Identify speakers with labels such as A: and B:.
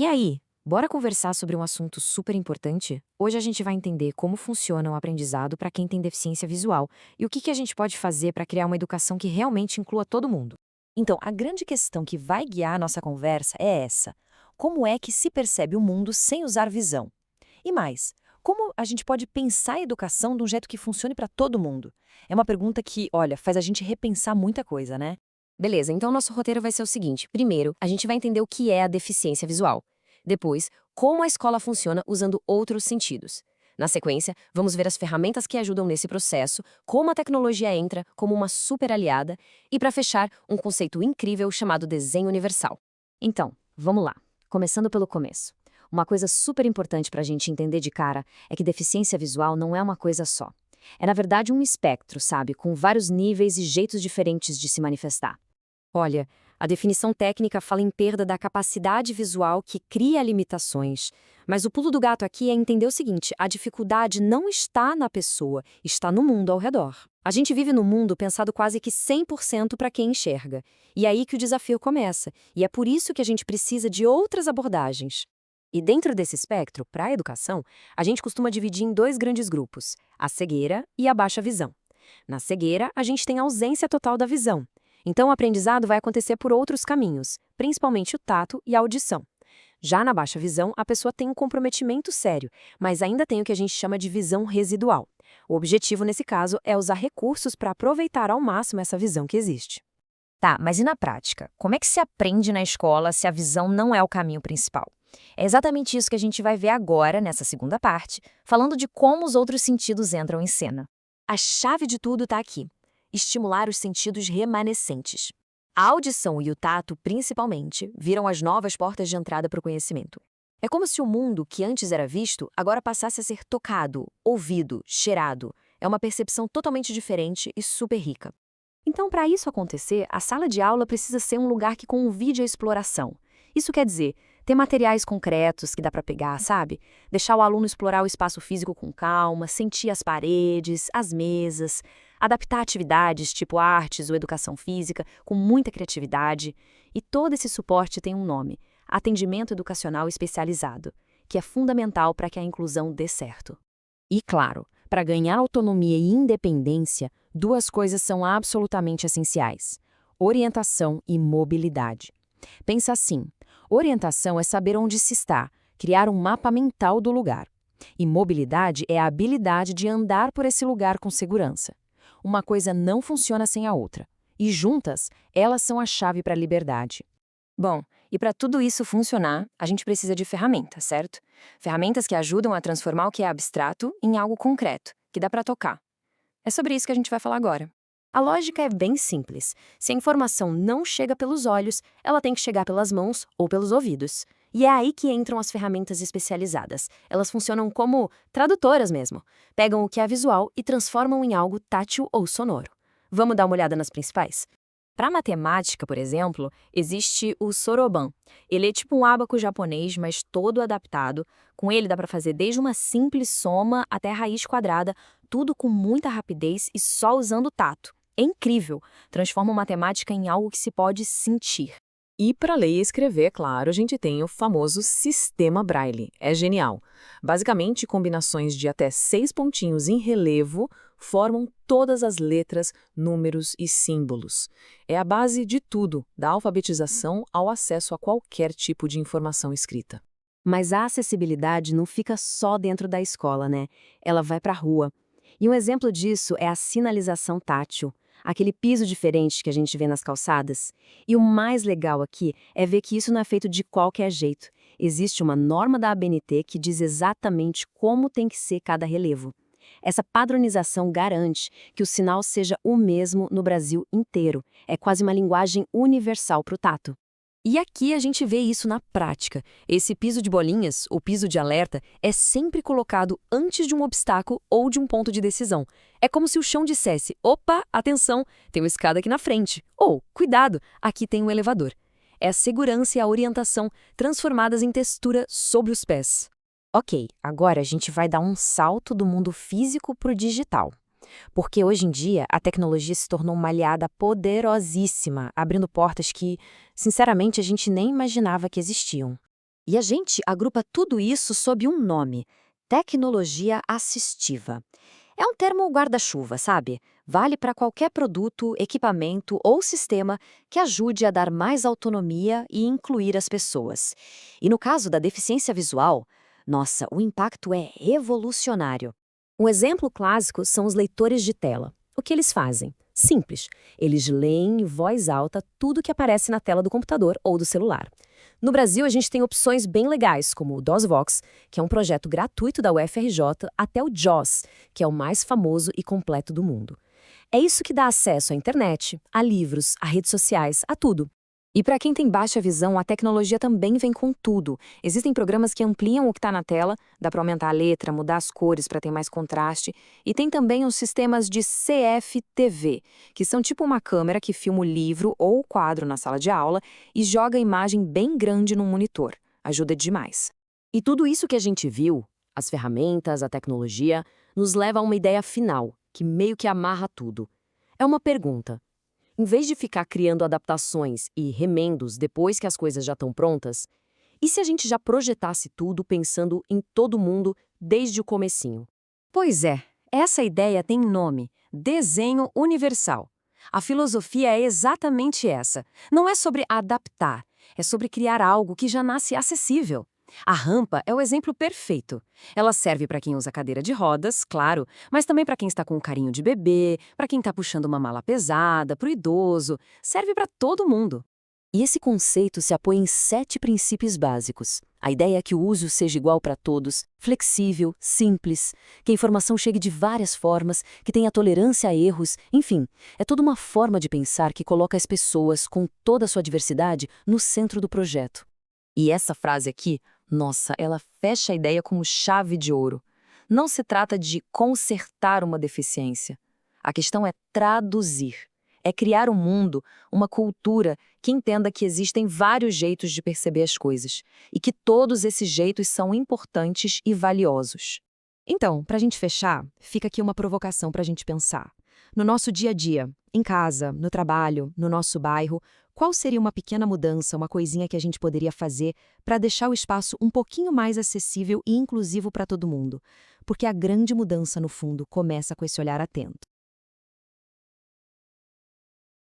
A: E aí, bora conversar sobre um assunto super importante? Hoje a gente vai entender como funciona o aprendizado para quem tem deficiência visual e o que a gente pode fazer para criar uma educação que realmente inclua todo mundo.
B: Então, a grande questão que vai guiar a nossa conversa é essa: como é que se percebe o mundo sem usar visão? E mais, como a gente pode pensar a educação de um jeito que funcione para todo mundo? É uma pergunta que, olha, faz a gente repensar muita coisa, né?
A: Beleza, então nosso roteiro vai ser o seguinte: primeiro, a gente vai entender o que é a deficiência visual. Depois, como a escola funciona usando outros sentidos. Na sequência, vamos ver as ferramentas que ajudam nesse processo, como a tecnologia entra como uma super aliada e, para fechar, um conceito incrível chamado desenho universal.
B: Então, vamos lá. Começando pelo começo. Uma coisa super importante para a gente entender de cara é que deficiência visual não é uma coisa só. É, na verdade, um espectro, sabe? Com vários níveis e jeitos diferentes de se manifestar.
A: Olha, a definição técnica fala em perda da capacidade visual que cria limitações. Mas o pulo do gato aqui é entender o seguinte: a dificuldade não está na pessoa, está no mundo ao redor. A gente vive num mundo pensado quase que 100% para quem enxerga. E é aí que o desafio começa. E é por isso que a gente precisa de outras abordagens. E dentro desse espectro, para a educação, a gente costuma dividir em dois grandes grupos: a cegueira e a baixa visão. Na cegueira, a gente tem a ausência total da visão. Então, o aprendizado vai acontecer por outros caminhos, principalmente o tato e a audição. Já na baixa visão, a pessoa tem um comprometimento sério, mas ainda tem o que a gente chama de visão residual. O objetivo, nesse caso, é usar recursos para aproveitar ao máximo essa visão que existe.
B: Tá, mas e na prática? Como é que se aprende na escola se a visão não é o caminho principal? É exatamente isso que a gente vai ver agora, nessa segunda parte, falando de como os outros sentidos entram em cena.
A: A chave de tudo está aqui: estimular os sentidos remanescentes. A audição e o tato, principalmente, viram as novas portas de entrada para o conhecimento. É como se o mundo que antes era visto agora passasse a ser tocado, ouvido, cheirado. É uma percepção totalmente diferente e super rica. Então, para isso acontecer, a sala de aula precisa ser um lugar que convide a exploração. Isso quer dizer, ter materiais concretos que dá para pegar, sabe? Deixar o aluno explorar o espaço físico com calma, sentir as paredes, as mesas, adaptar atividades tipo artes ou educação física com muita criatividade. E todo esse suporte tem um nome: atendimento educacional especializado, que é fundamental para que a inclusão dê certo. E claro, para ganhar autonomia e independência, duas coisas são absolutamente essenciais: orientação e mobilidade. Pensa assim: orientação é saber onde se está, criar um mapa mental do lugar. E mobilidade é a habilidade de andar por esse lugar com segurança. Uma coisa não funciona sem a outra. E juntas, elas são a chave para a liberdade. Bom, e para tudo isso funcionar, a gente precisa de ferramentas, certo? Ferramentas que ajudam a transformar o que é abstrato em algo concreto, que dá para tocar. É sobre isso que a gente vai falar agora. A lógica é bem simples. Se a informação não chega pelos olhos, ela tem que chegar pelas mãos ou pelos ouvidos. E é aí que entram as ferramentas especializadas. Elas funcionam como tradutoras mesmo. Pegam o que é visual e transformam em algo tátil ou sonoro. Vamos dar uma olhada nas principais? Para matemática, por exemplo, existe o Soroban. Ele é tipo um ábaco japonês, mas todo adaptado. Com ele dá para fazer desde uma simples soma até raiz quadrada, tudo com muita rapidez e só usando o tato. É incrível! Transforma a matemática em algo que se pode sentir.
C: E para ler e escrever, claro, a gente tem o famoso sistema Braille. É genial. Basicamente, combinações de até 6 pontinhos em relevo formam todas as letras, números e símbolos. É a base de tudo, da alfabetização ao acesso a qualquer tipo de informação escrita.
A: Mas a acessibilidade não fica só dentro da escola, né? Ela vai para a rua. E um exemplo disso é a sinalização tátil, aquele piso diferente que a gente vê nas calçadas. E o mais legal aqui é ver que isso não é feito de qualquer jeito. Existe uma norma da ABNT que diz exatamente como tem que ser cada relevo. Essa padronização garante que o sinal seja o mesmo no Brasil inteiro. É quase uma linguagem universal para o tato. E aqui a gente vê isso na prática. Esse piso de bolinhas, ou piso de alerta, é sempre colocado antes de um obstáculo ou de um ponto de decisão. É como se o chão dissesse: opa, atenção, tem uma escada aqui na frente. Ou, cuidado, aqui tem um elevador. É a segurança e a orientação transformadas em textura sobre os pés. Ok, agora a gente vai dar um salto do mundo físico para o digital. Porque hoje em dia a tecnologia se tornou uma aliada poderosíssima, abrindo portas que, sinceramente, a gente nem imaginava que existiam. E a gente agrupa tudo isso sob um nome: tecnologia assistiva. É um termo guarda-chuva, sabe? Vale para qualquer produto, equipamento ou sistema que ajude a dar mais autonomia e incluir as pessoas. E no caso da deficiência visual, nossa, o impacto é revolucionário.
B: Um exemplo clássico são os leitores de tela. O que eles fazem? Simples. Eles leem em voz alta tudo que aparece na tela do computador ou do celular. No Brasil, a gente tem opções bem legais, como o DOSVox, que é um projeto gratuito da UFRJ, até o JAWS, que é o mais famoso e completo do mundo. É isso que dá acesso à internet, a livros, a redes sociais, a tudo.
C: E para quem tem baixa visão, a tecnologia também vem com tudo. Existem programas que ampliam o que está na tela, dá para aumentar a letra, mudar as cores para ter mais contraste. E tem também os sistemas de CFTV, que são tipo uma câmera que filma o livro ou o quadro na sala de aula e joga a imagem bem grande num monitor. Ajuda demais.
A: E tudo isso que a gente viu, as ferramentas, a tecnologia, nos leva a uma ideia final, que meio que amarra tudo. É uma pergunta. Em vez de ficar criando adaptações e remendos depois que as coisas já estão prontas, e se a gente já projetasse tudo pensando em todo mundo desde o comecinho? Pois é, essa ideia tem nome: desenho universal. A filosofia é exatamente essa. Não é sobre adaptar, é sobre criar algo que já nasce acessível. A rampa é o exemplo perfeito. Ela serve para quem usa cadeira de rodas, claro, mas também para quem está com um carinho de bebê, para quem está puxando uma mala pesada, para o idoso. Serve para todo mundo. E esse conceito se apoia em 7 princípios básicos. A ideia é que o uso seja igual para todos, flexível, simples, que a informação chegue de várias formas, que tenha tolerância a erros, enfim, é toda uma forma de pensar que coloca as pessoas, com toda a sua diversidade, no centro do projeto. E essa frase aqui, nossa, ela fecha a ideia como chave de ouro. Não se trata de consertar uma deficiência. A questão é traduzir. É criar um mundo, uma cultura que entenda que existem vários jeitos de perceber as coisas e que todos esses jeitos são importantes e valiosos.
B: Então, para a gente fechar, fica aqui uma provocação para a gente pensar. No nosso dia a dia, em casa, no trabalho, no nosso bairro, qual seria uma pequena mudança, uma coisinha que a gente poderia fazer para deixar o espaço um pouquinho mais acessível e inclusivo para todo mundo? Porque a grande mudança, no fundo, começa com esse olhar atento.